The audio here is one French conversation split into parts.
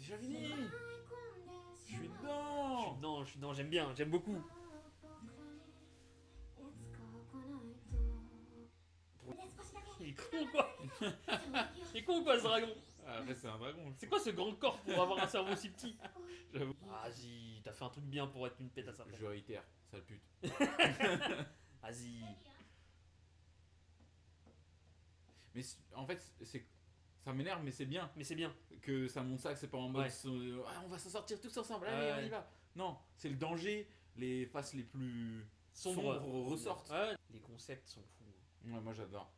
déjà fini. Je suis dedans. Je suis dedans, j'aime beaucoup. Il est con quoi. Il est con quoi ce dragon. Ah, après, c'est un dragon. C'est quoi ce grand corps pour avoir un cerveau si petit? J'avoue. Vas-y, t'as fait un truc bien pour être une pétasse après. Je réitère, sale pute. Vas-y. Mais en fait, ça m'énerve, mais c'est bien Mais c'est bien. que ça montre ça, que c'est pas en mode Ouais. ah, on va s'en sortir tous ensemble, allez, on y va. Non, c'est le danger, les faces les plus sombres ressortent. Ouais. Les concepts sont fous. Ouais, moi j'adore.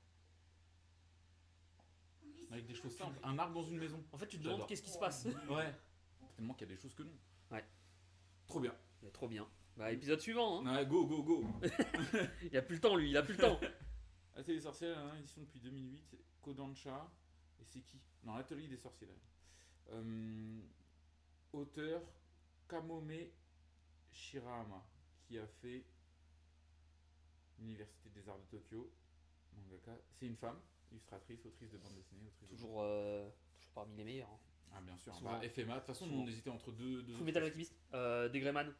Avec des choses simples, un arbre dans une maison. En fait, tu te demandes J'adore. qu'est-ce qui se passe. Ouais. Tellement qu'il y a des choses que non. Ouais. Trop bien. Mais trop bien. Bah, épisode suivant. Hein. Ouais, go, go, go. Il a plus le temps, lui, il a plus le temps. Atelier des sorciers, hein, édition depuis 2008. C'est Kodansha. Et c'est qui? Non, l'Atelier des sorciers, là. Auteur Kamome Shirahama, qui a fait l'Université des Arts de Tokyo. Mangaka. C'est une femme, illustratrice, autrice de bande dessinée. Toujours parmi les meilleurs. Hein. Ah, bien sûr. Souvent. Bah, FMA. De toute façon, nous, on hésitait entre deux. Full Metal Alchemist. Des Greyman.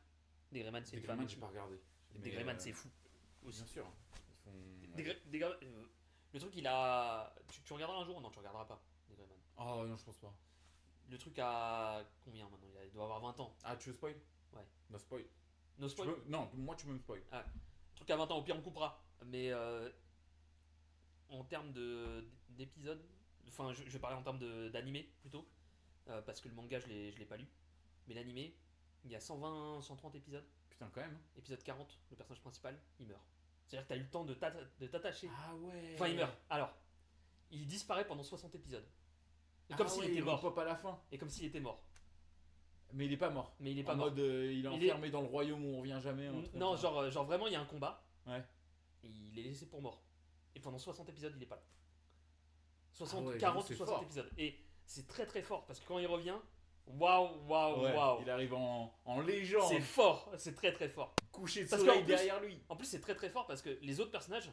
Des Greyman, c'est Des une femme. j'ai pas regardé. Des Greyman, c'est fou. Aussi. Bien sûr. Ils font... Le truc, il a. Tu regarderas un jour? Non, tu regarderas pas. Des Greyman. Oh non, je pense pas. Le truc a. Combien maintenant? Il doit avoir 20 ans. Ah, tu veux spoil? Ouais. No spoil. No spoil? Non, moi tu peux me spoil. Le truc a 20 ans, au pire on coupera. Mais en termes d'épisodes, enfin je vais parler en termes d'animé plutôt, parce que le manga je l'ai pas lu. Mais l'animé, il y a 120, 130 épisodes. Putain, quand même. Épisode 40, le personnage principal, il meurt. C'est-à-dire que t'as eu le temps de t'attacher. Ah ouais. Enfin, il meurt. Alors, il disparaît pendant 60 épisodes. Et comme s'il ouais, était il mort. repop à la fin. Et comme s'il était mort. Mais il est pas mort. Mais il est pas en mort. mode, il est enfermé dans le royaume où on revient jamais. un truc Non, comme ça. genre vraiment, il y a un combat. Ouais. Et il est laissé pour mort. Et pendant 60 épisodes, il est pas là. 40 40 ou 60 fort. épisodes. Et c'est très très fort parce que quand il revient, waouh. Il arrive en légende. C'est fort, c'est très très fort. Couché de Parce soleil qu'en plus- derrière lui. En plus, c'est très très fort parce que les autres personnages,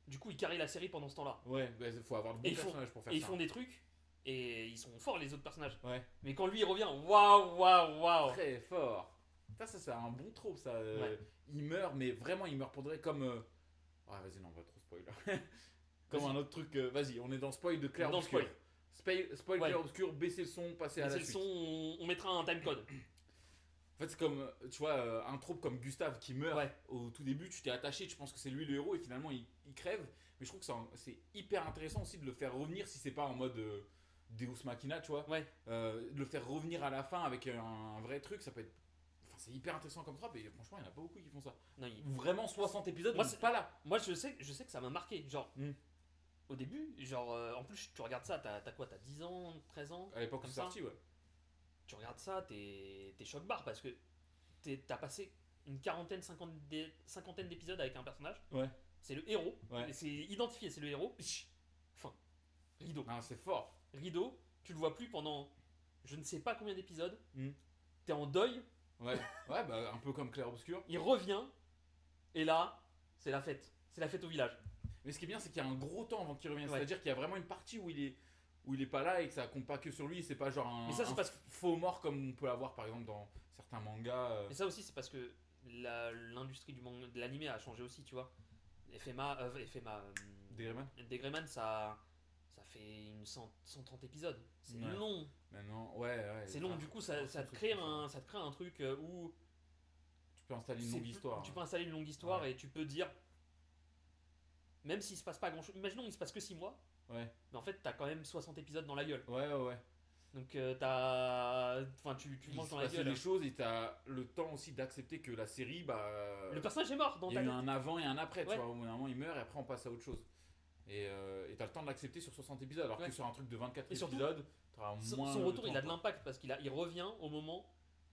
du coup, ils carrient la série pendant ce temps-là. Ouais, il faut avoir de Et bons ils font- personnages pour faire Et ils ça. font des trucs et ils sont forts les autres personnages. Ouais. Mais quand lui il revient, waouh. Très fort. Ça, c'est un bon trope, ça. Ouais. Il meurt, mais vraiment, il meurt pour de vrai comme. Ah, vas-y, non, on va trop spoiler. Comme Vas-y. un autre truc. Vas-y, on est dans spoil de clair Dans obscur. spoil. Spoil Ouais. clair obscur, baisser le son, passer à Et la c'est le suite. son, on mettra un timecode. En fait, c'est comme, tu vois, un trope comme Gustave qui meurt Ouais. au tout début, tu t'es attaché, tu penses que c'est lui le héros et finalement il crève. Mais je trouve que c'est hyper intéressant aussi de le faire revenir si c'est pas en mode Deus Machina, tu vois. Ouais. De le faire revenir à la fin avec un vrai truc, ça peut être. Enfin, c'est hyper intéressant comme trope et franchement, il n'y en a pas beaucoup qui font ça. Non, Vraiment 60 épisodes, Moi, on est c'est- pas là. Moi je sais que ça m'a marqué. Genre, Mm. au début, genre, en plus tu regardes ça, t'as quoi? T'as 10 ans, 13 ans? À l'époque où Comme c'est ça. sorti, ouais. Tu regardes ça, t'es choc-barre parce que t'as passé une quarantaine, cinquantaine d'épisodes avec un personnage. Ouais. C'est le héros. Ouais. C'est identifié, c'est le héros. Psh, fin. Rideau. Ah, c'est fort. Rideau, tu le vois plus pendant je ne sais pas combien d'épisodes. Mm. T'es en deuil, Ouais, ouais, bah un peu comme Clair Obscur. il revient, et là, c'est la fête. C'est la fête au village. Mais ce qui est bien, c'est qu'il y a un gros temps avant qu'il revienne. Ouais. C'est-à-dire qu'il y a vraiment une partie où il est pas là et que ça compte pas que sur lui. C'est pas genre un, Mais ça, c'est un parce que- faux mort comme on peut l'avoir par exemple dans certains mangas. Et ça aussi, c'est parce que l'industrie du manga, de l'animé a changé aussi, tu vois. FMA, Des Rayman. Des Greyman, ça fait 130 épisodes. C'est Ouais. long. Maintenant, ouais. C'est long, du coup, ça te crée un truc où Tu peux installer une c'est longue plus- histoire. tu peux installer une longue histoire Ouais. et tu peux dire, même s'il se passe pas grand chose, imaginons il se passe que 6 mois, Ouais, mais en fait t'as quand même 60 épisodes dans la gueule. ouais. Donc tu Il manges se dans la passait gueule. des choses et t'as le temps aussi d'accepter que la série, bah. Le personnage est mort dans Il y a ta eu tête. un avant et un après, Ouais. tu vois. Au bout d'un moment, il meurt et après on passe à autre chose. Et t'as le temps de l'accepter sur 60 épisodes, alors Ouais. que sur un truc de 24 Et surtout, épisodes, t'auras moins. Son le retour, temps, il a de quoi. l'impact parce il revient au moment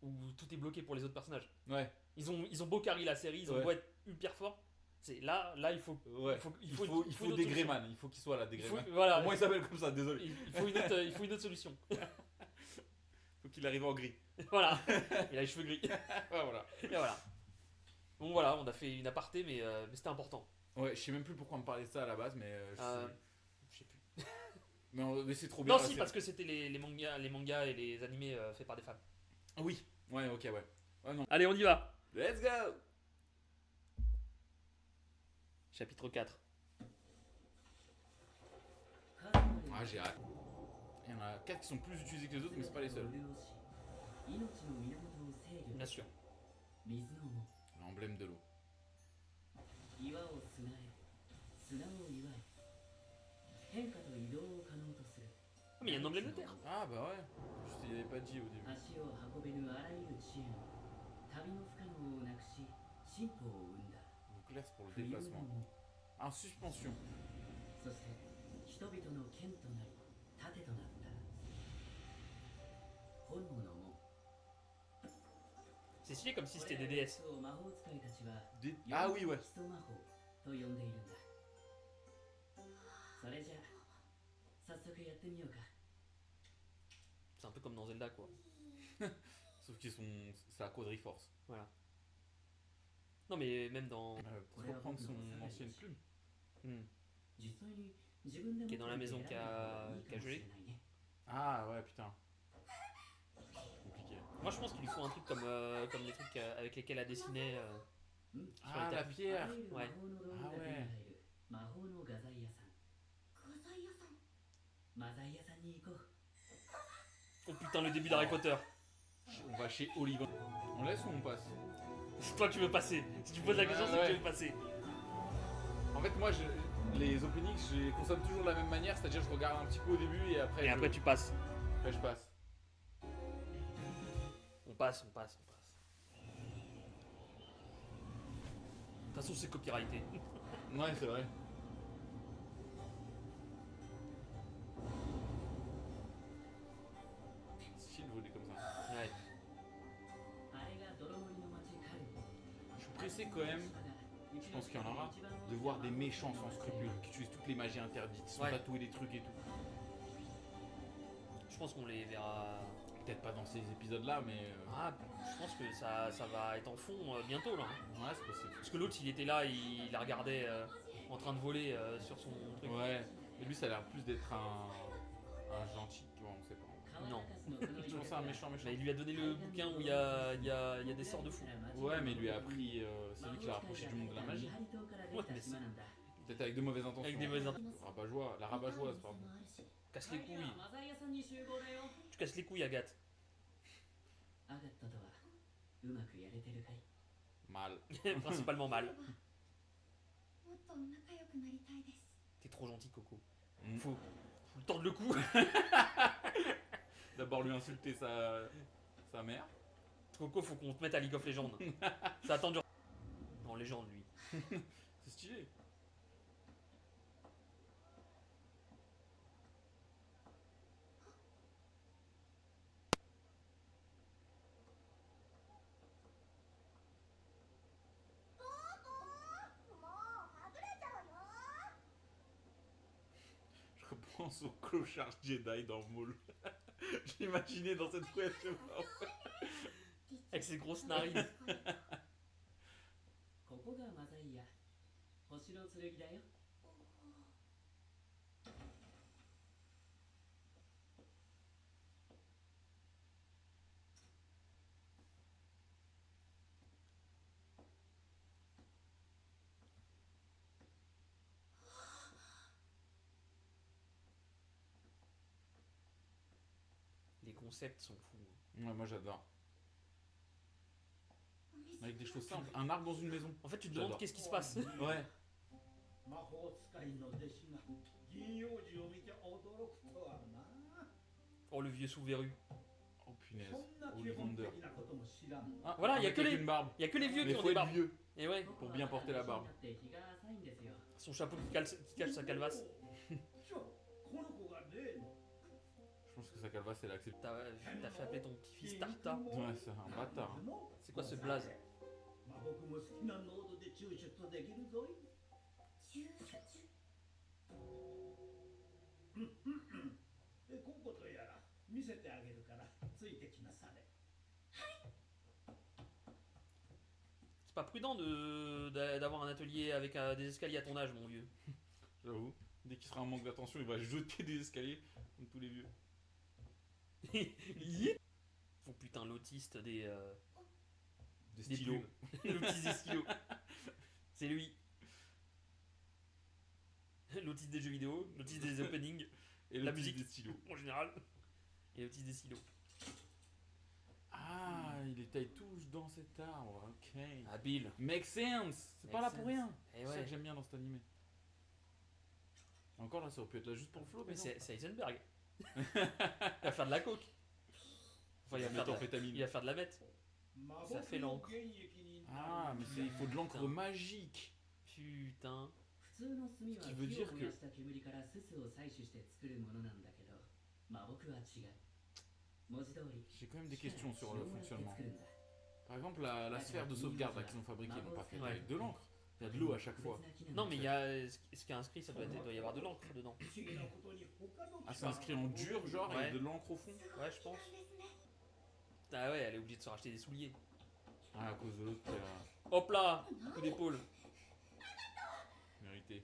où tout est bloqué pour les autres personnages. Ouais, Ils ont beau carry la série, ils ont Ouais. beau être hyper forts. C'est là il faut ouais. il Il faut faut une des autre solution. Greyman, il faut qu'il soit là, des Il faut, Greyman. voilà, Au moins il s'appelle comme ça, désolé. il faut une autre solution. Faut qu'il arrive en gris. Voilà, il a les cheveux gris. Ouais, voilà. Et voilà. Bon voilà, on a fait une aparté, mais c'était important. Ouais, je sais même plus pourquoi on me parlait de ça à la base, mais Je sais plus. Mais c'est trop bien. Non, la si, série. parce que c'était les mangas et les animés faits par des femmes. Oui, ouais, ok, ouais. Ouais, non. Allez, on y va. Let's go! Chapitre 4. Ah, j'ai hâte. Il y en a 4 qui sont plus utilisés que les autres, mais c'est pas les seuls. Bien sûr. L'emblème de l'eau. Ah, mais il y a un emblème de terre. Ah, bah ouais. Juste, il n'y avait pas dit au début. Donc là, c'est pour le déplacement. En suspension. C'est stylé comme si c'était des DS. Ah oui, ouais. C'est un peu comme dans Zelda, quoi. Sauf qu'ils sont. C'est la Quadriforce. Voilà. Non, mais même dans. Pour reprendre son ancienne plume. Qui est dans la maison qui a gelé. Ah ouais, putain. Compliqué. Moi, je pense qu'il lui faut un truc comme les trucs avec lesquels elle dessinait. Ah, les la tapis. pierre. Ouais. Ah ouais. Oh putain, le début d'Harry Potter. On va chez Oliver. On laisse ou on passe? C'est toi qui veux passer. Si tu poses la question, c'est que tu veux passer. En fait, moi, les openings, je les consomme toujours de la même manière, c'est-à-dire je regarde un petit peu au début et après. Et après, tu passes. Après, je passe. On passe. De toute façon, c'est copyrighté. Ouais, c'est vrai. Style voler comme ça. Ouais. Je suis pressé quand même, je pense qu'il y en aura, de voir des méchants sans scrupules qui utilisent toutes les magies interdites, qui sont Ouais. tatoués des trucs et tout. Je pense qu'on les verra. Peut-être pas dans ces épisodes-là, mais. Ah, je pense que ça va être en fond bientôt là. Ouais, c'est possible. Parce que l'autre, il était là, il la regardait en train de voler sur son truc. Ouais, mais lui, ça a l'air plus d'être un gentil, tu vois, on sait pas. Non. Je pense à un méchant. Mais il lui a donné le bouquin où il y a des sorts de fou. Ouais, mais il lui a appris. C'est lui qui l'a rapproché du monde de la magie. Ouais, mais c'est. Peut-être avec de mauvaises intentions. Avec des mauvaises intentions. La rabat-joie, pardon. Casse les couilles. Tu casses les couilles, Agathe. Mal. Principalement mal. T'es trop gentil, Coco. Mm. Faut le tordre le cou. D'abord lui insulter sa mère. Coco, faut qu'on te mette à League of Legends. Ça attend genre. Non, légende, lui. C'est stylé. Je repense au clochard Jedi dans Maul. Je l'imaginais dans cette couette. Avec ses grosses narines. Les concepts sont fous. Ouais, moi j'adore. Avec des choses simples. Un arbre dans une maison. En fait, tu te demandes J'adore. qu'est-ce qui se passe. Ouais. Oh, le vieux sous-verru. Oh punaise. Ollivander. Ah, Voilà, y a un mec que avec les- une barbe. Il y a que les vieux Mais qui ont faut des être barbes. vieux Et ouais, pour bien porter la barbe. son chapeau qui cache sa calvasse. Je pense que sa calvasse elle accepte. T'as fait appeler ton petit-fils Tarta. Ouais, c'est un bâtard. Hein. C'est quoi ce blaze? C'est pas prudent d'avoir un atelier avec des escaliers à ton âge, mon vieux. J'avoue. Dès qu'il sera en manque d'attention, il va jeter des escaliers, comme tous les vieux. Oh putain, l'autiste des Des stylos. plumes. L'autiste des stylos. C'est lui. L'autiste des jeux vidéo, l'autiste des openings, Et la le musique. des stylos. en général. Et l'autiste des stylos. Ah, il est taille tous dans cet arbre, ok. Habile. Make sense. C'est pas là Make pour sense. rien. Et C'est ça ouais. que j'aime bien dans cet animé. Encore là, ça aurait pu être là juste pour le flow, mais Mais non. c'est Heisenberg. Il va faire de la coke. Enfin, il va faire de la, Méthamphétamine. il va faire de la meth. Ça fait l'encre. Ah, mais il faut de l'encre Putain. magique. Putain. Ce qui veut dire que... J'ai quand même des questions sur le fonctionnement. Par exemple, la sphère de sauvegarde là, qu'ils ont fabriquée, ils l'ont pas fait Ouais. avec de l'encre. Il y a de l'eau à chaque fois. Non, mais il y a ce qui est inscrit, il doit y avoir de l'encre dedans. Ah, c'est inscrit en dur, genre, Ouais. avec de l'encre au fond. Ouais, je pense. Ah ouais, elle est obligée de se racheter des souliers. Ah, à cause de l'autre qui a Hop là, coup d'épaule. mérité.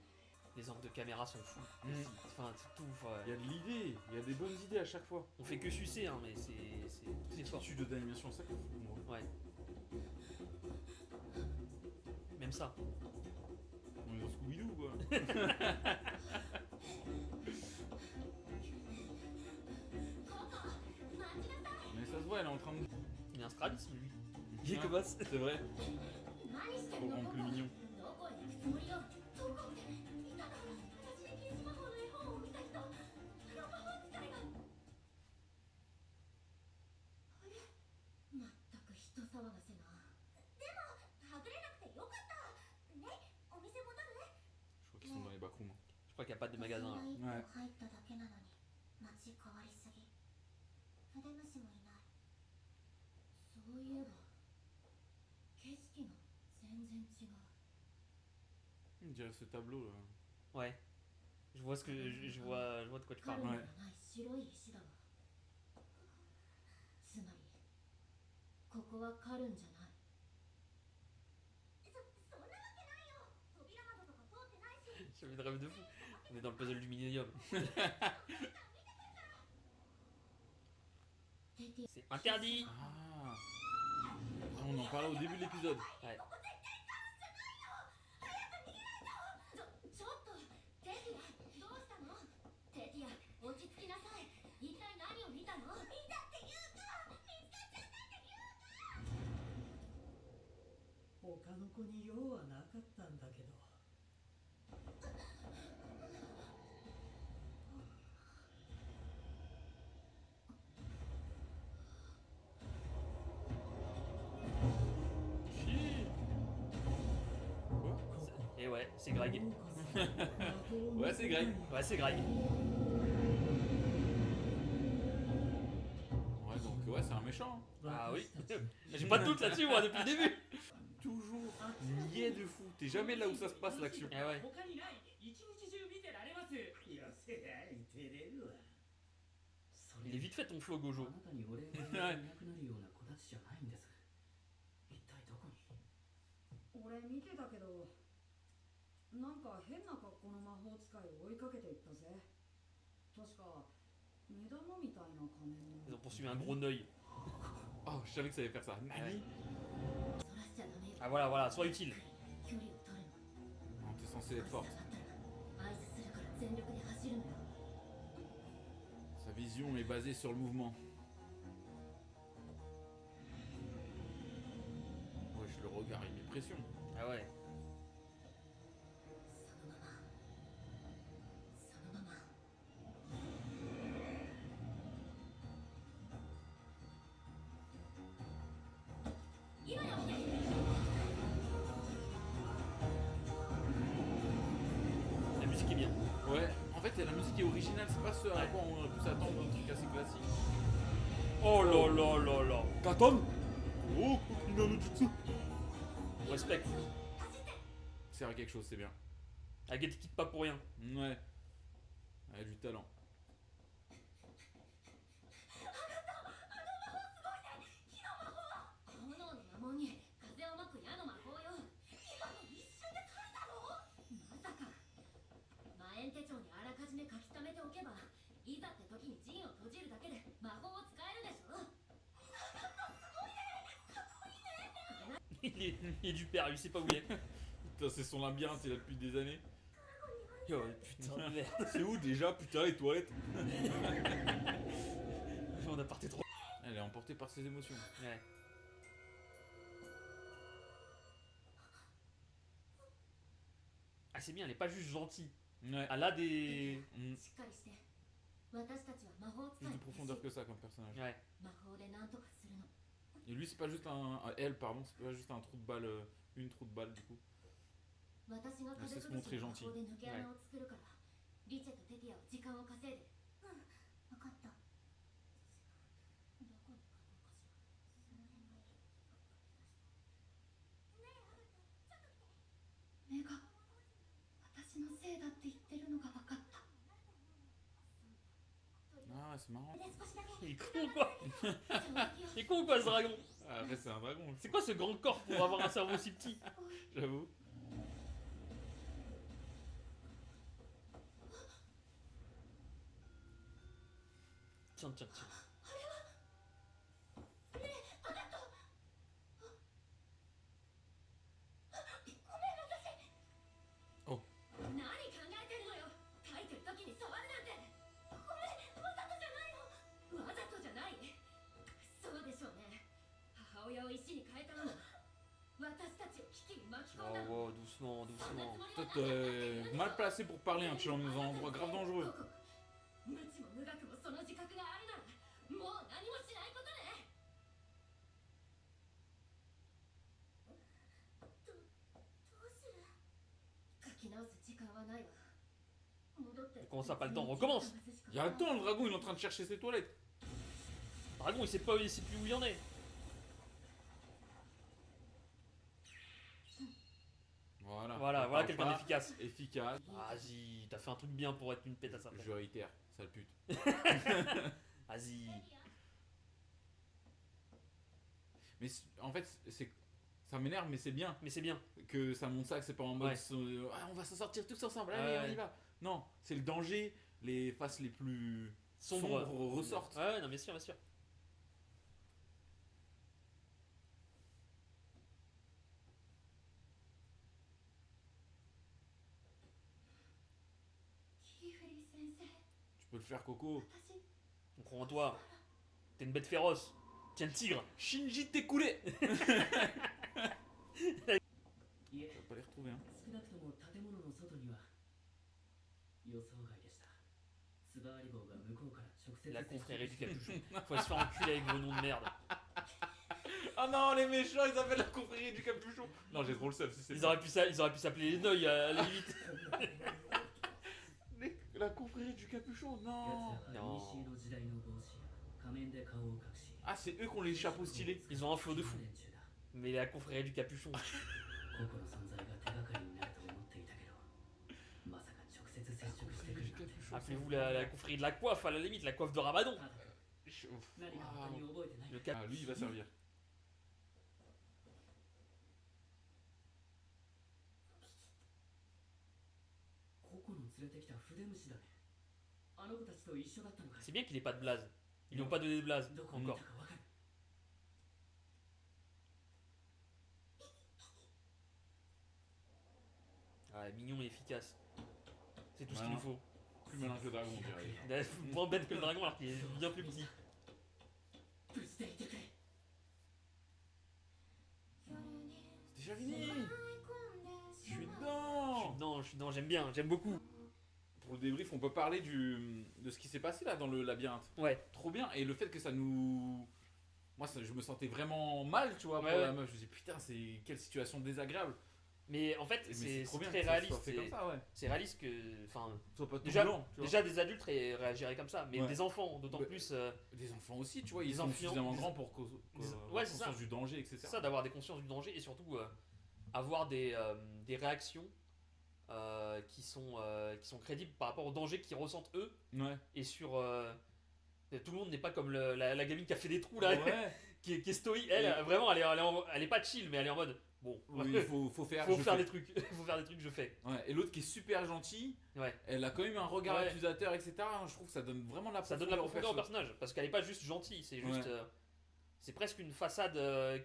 Les angles de caméra sont fous. Mm. Enfin, c'est tout. Enfin, Il y a de l'idée, il y a des bonnes idées à chaque fois. on fait que sucer, hein, mais c'est fort. Studio d'animation, ça qui est fou, moi. Ouais. Même ça. On est dans Scooby-Doo, quoi. Mais ça se voit, elle est en train de... Il est un strabisme, lui. Il est Ouais, comme ça. c'est vrai. Pour rendre plus mignon. Je crois qu'ils sont dans les backrooms. Je crois qu'il n'y a pas de magasin là. Ouais. 入っただけなのに街変わりすぎ筆主もいないそういえば景色が全然違う On dirait ce tableau là. Ouais. Je vois je vois de quoi tu 彼 parles. には Ouais. ない白い石だわつまりここはカルンじゃないそんなわけないよ扉窓とか通ってないし J'ai envie de rêve de fou. On est dans le puzzle du millénium. テティ C'est interdit. Ah. On en parlait au début de l'épisode. Ouais. ちょっとテティアどうしたのテティア落ち着きなさい一体何を見たの見たって言うか見つかっちゃったって言うか他の子に用はなかったんだけど Chi. Quoi? Et ouais, c'est Greg. Ouais, c'est Greg. Ouais, c'est Greg. Ouais, donc ouais, c'est un méchant. Ah oui. J'ai pas de doute là-dessus, moi, depuis le début. Toujours niais de fou. T'es jamais là où ça se passe l'action. Eh ouais. 他にない一日中見てられますよせ照れるわそ Il est vite fait ton flow, あ Gojo. なたにお礼を言いたいなくなるような子たちじゃないんです一体どこに俺見てたけどなんか変な格好の魔法使いを追いかけていったぜ確か目玉みたいな仮面 Ils の ont poursuivi un gros œil. Oh, je savais que ça allait faire ça. Nani? そらしちゃダメよ Ah voilà, voilà, sois utile. 距離を取るの Non, t'es censé être forte. 合図するから全力で走るのよ Sa vision est basée sur le mouvement. Wesh, le regard, il met pression. Ah ouais. そのままそのまま La musique est bien. Ouais, en fait, la musique est originale, c'est pas ce à quoi on aurait pu s'attendre, un truc assez classique. Oh là là là là. Katon! Oh, Kokina no Jutsu! Respect. C'est à quelque chose, c'est bien. Agathe quitte pas pour rien. Ouais. Elle a du talent. 炎の魔物に風をまく矢の魔法よ今の一瞬で書いたのまさか魔炎手帳に現 Il est du père, il sait pas où il est. Putain, c'est son labyrinthe, il a depuis des années. Oh putain de merde. C'est où déjà? Putain, les toilettes. On a parté trop. Elle est emportée par ses émotions. Ouais. Ah c'est bien, elle est pas juste gentille. Ouais. Elle a des... しっかりして私たちは魔法使 Plus い de の profondeur 星 que ça comme personnage. Ouais. 魔法で何とかするの Et lui, c'est pas juste elle, pardon, c'est pas juste un trou de balle, une trou de balle du coup. 私が風ça se montre 崩しの魔 gentil. 法で抜け穴を作るから、リチェとテティアは時間を稼いで分かったどこにかどうかしらその辺がいい目が私のせいだって言ってるのが分かった Ah, c'est marrant. で少しだけ Il est con ou quoi? 衝撃を Il est con ou quoi ce dragon? Ah, après, c'est un dragon. C'est quoi ce grand corps pour avoir un cerveau si petit? J'avoue. Tiens, tiens, tiens. 何考えてるのよ書いてる時に触るなんてごめんわざとじゃないのわざとじゃないそうでしょうね母親を石に変えたのも私たちを危機に巻き込んだ Oh, の wow, doucement, そんな doucement. つもりは Peut-être mal placé pour parler, hein, tu es dans un endroit grave dangereux. 無知も無学もその自覚があるならもう何もしないことねどうする書き直す時間はないわ戻って Comment ça, pas le temps? On recommence. Il y a le temps, le dragon, il est en train de chercher ses toilettes. Dragon, il sait plus où il en est. Voilà, Voilà quelqu'un d'efficace. Efficace. Vas-y, t'as fait un truc bien pour être une pète à sa place. Je réitère, sale pute. Vas-y. Mais en fait, ça m'énerve, mais c'est bien Mais c'est bien. que ça montre ça, que c'est pas en mode Ouais. ah, on va s'en sortir tous ensemble, allez, Ouais. on y va. Non, c'est le danger, les faces les plus Sombre. sombres ressortent. Ouais, non, bien sûr, bien sûr. キーフリー先生 Tu peux le faire, Coco. 私 On croit en toi. T'es une bête féroce. Tiens le tigre. Shinji Tekure. いえ On va pas les retrouver, hein. 少なくとも建物の外には予想外でしたスバーリ号が向こうから直接 La confrérie du capuchon. Faut se faire enculer avec vos noms de merde. Ah non, les méchants, ils appellent la confrérie du capuchon. Non, j'ai trop le seum si c'est Ils ça. auraient pu s'appeler les Noy à la limite. La confrérie du capuchon, 奴 non. らは西の時代の帽子や仮面で顔を隠し Ah, c'est eux qui ont les chapeaux stylés. Ils ont un flow de fou. 連中だ Mais la confrérie du capuchon. 個々の存在が手がかりになると思っていたけどまさか直接接触してくるなんて Appelez-vous la confrérie de la coiffe, à la limite, la coiffe de Ramadan. ただ Je- 何か他に覚えてない Le cap... Ah, lui, il va servir. 個々の連れてきた筆虫だねあの子たちと一緒だったのかい C'est bien qu'il ait pas de blase. Ils lui ont pas donné de blase, どこにいた encore. かわかる Ah, mignon et efficace. C'est tout ce qu'il Voilà. nous faut. Plus malin que le dragon, on dirait. Il est moins bête que le dragon alors qu'il est bien plus petit. 無事でいてくれ C'est déjà fini. 込んで Je suis しまう dedans. Je suis dedans, j'aime bien, j'aime beaucoup. Pour le débrief, on peut parler de ce qui s'est passé là dans le labyrinthe. Ouais. Trop bien. Et le fait que ça nous... Moi, je me sentais vraiment mal, tu vois, pour Ouais, la ouais. meuf. Je me disais, putain, c'est quelle situation désagréable. Mais en fait, Mais c'est trop bien très que ça réaliste. soit fait comme ça, ouais. C'est réaliste que. Enfin, Soit pas tout déjà, blanc, tu vois. déjà des adultes réagiraient comme ça, mais Ouais. des enfants, d'autant Ouais. plus. Des enfants aussi, tu vois, Des ils sont enfants- suffisamment grands pour Ouais, c'est ça. conscience du danger, etc. C'est ça, d'avoir des consciences du danger et surtout avoir des réactions qui sont crédibles par rapport au danger qu'ils ressentent eux Ouais. et sur. Tout le monde n'est pas comme la gamine qui a fait des trous là, Ouais. qui est stoïque. Elle, Et- vraiment, elle est pas chill, mais elle est en mode. Bon, Oui, il faut faire. faut je faire fais. des trucs, faut faire des trucs, je fais. Ouais. Et l'autre qui est super gentil, Ouais. elle a quand même un regard Ouais. accusateur, etc. Je trouve que ça donne vraiment de la Ça donne la profondeur au profondeur au perso. personnage parce qu'elle est pas juste gentille, c'est juste. Ouais. c'est presque une façade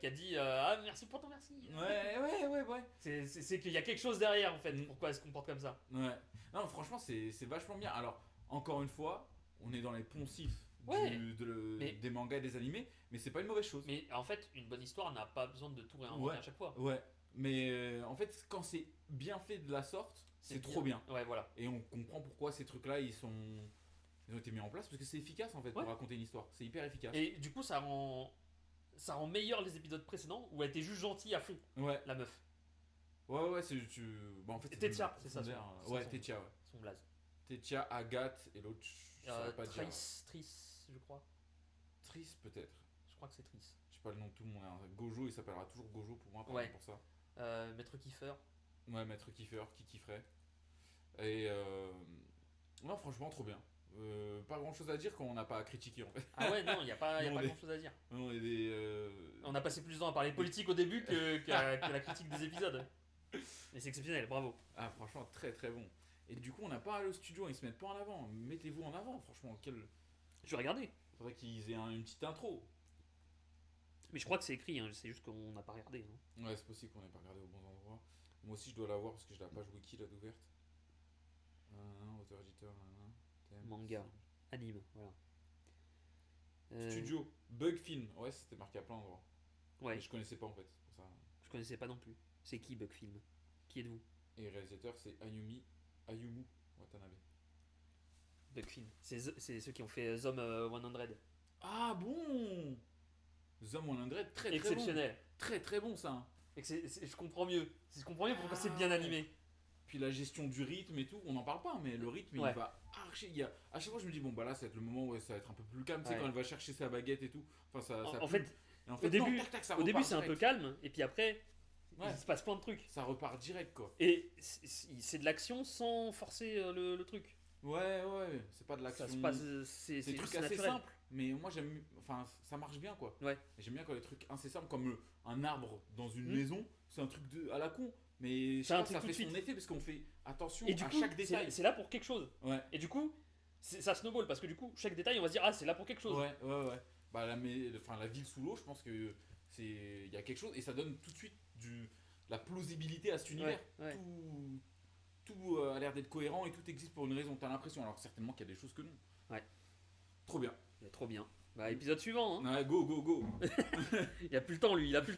qui a dit ah merci pour ton merci. Ouais. C'est qu'il y a quelque chose derrière en fait. Mm. Pourquoi elle se comporte comme ça? Ouais. Non, franchement, c'est vachement bien. Alors, encore une fois, on est dans les poncifs Ouais. Mais- des mangas et des animés, mais c'est pas une mauvaise chose. Mais en fait, une bonne histoire n'a pas besoin de tout réinventer Ouais. à chaque fois. Ouais. Mais en fait, quand c'est bien fait de la sorte, c'est trop bien. Ouais, voilà. Et on comprend pourquoi ces trucs-là, ils ont été mis en place, parce que c'est efficace en fait pour Ouais. raconter une histoire. C'est hyper efficace. Et du coup, ça rend meilleur les épisodes précédents où elle était juste gentille à fond, Ouais. la meuf. Ouais, bah, en fait, Et Tetsuya, c'est ça, secondaire, son- ouais, son- Tetsuya, ouais. Son blaze. Tetsuya, Agathe et l'autre, je saurais pas dire. Triss, je crois. Triss peut-être. Je crois que c'est Triss. Je sais pas le nom de tout le monde. Hein. Gojo, il s'appellera toujours Gojo pour moi, Ouais. pour ça. Maître Kiefer. Ouais, Maître Kiefer, qui kifferait. Et non, franchement, trop bien. Pas grand chose à dire quand on n'a pas à critiquer en fait. Ah ouais, non, il n'y a pas, Non, grand chose à dire. On est des, On a passé plus de temps à parler politique au début que la critique des épisodes. Mais c'est exceptionnel, bravo. Ah, franchement, très très bon. Et du coup, on n'a pas à aller au studio, ils se mettent pas en avant. Mettez-vous en avant, franchement. Je vais regarder. Faudrait qu'ils aient une petite intro. Mais je crois que c'est écrit, hein, c'est juste qu'on n'a pas regardé. Hein. Ouais, c'est possible qu'on n'ait pas regardé au bon endroit. Moi aussi, je dois l'avoir parce que j'ai la page wiki là d'ouverte. Auteur, éditeur, thème, Manga. Anime, voilà. studio, Bug Film. Ouais, c'était marqué à plein d'endroits. Ouais, Mais je connaissais pas en fait. C'est pour ça. je connaissais pas non plus. C'est qui Bugfilm? Qui êtes-vous? Et réalisateur, c'est Ayumu Watanabe. Bugfilm. C'est ceux qui ont fait Zom 100. Ah bon, The 100, très très bon. Exceptionnel. Très très bon ça. Hein. Et je comprends mieux. Je comprends mieux pourquoi c'est bien animé. Puis la gestion du rythme et tout, on n'en parle pas, mais le rythme Ouais. il va archer. À chaque fois, je me dis, bon bah là, ça va être le moment où ça va être un peu plus calme, tu sais, Ouais. quand elle va chercher sa baguette et tout. Enfin, ça En pue. fait, Et en au fait, début, non, tac, tac, ça au début repart c'est un peu direct. calme, et puis après, Ouais. il se passe plein de trucs. Ça repart direct quoi. Et c'est de l'action sans forcer le truc. Ouais, c'est pas de l'action. Ça se passe, c'est C'est des juste trucs assez naturel. simples, mais moi j'aime. Enfin, ça marche bien quoi. Ouais. Et j'aime bien quand les trucs assez simples, comme un arbre dans une Mm. maison, c'est un truc à la con. Mais je C'est sais un pas, truc ça tout fait de suite. son effet parce qu'on fait attention Et du à coup, chaque détail. c'est là pour quelque chose. Ouais. Et du coup, ça snowball parce que du coup, chaque détail, on va se dire ah c'est là pour quelque chose. Ouais. Bah la ville sous l'eau, je pense que il y a quelque chose et ça donne tout de suite la plausibilité à cet univers. Ouais. Tout a l'air d'être cohérent et tout existe pour une raison. T'as l'impression, alors certainement qu'il y a des choses que non. Ouais. Trop bien. Trop bien. Bah épisode suivant. Hein. Ouais, go. Il a plus le temps lui. Il a plus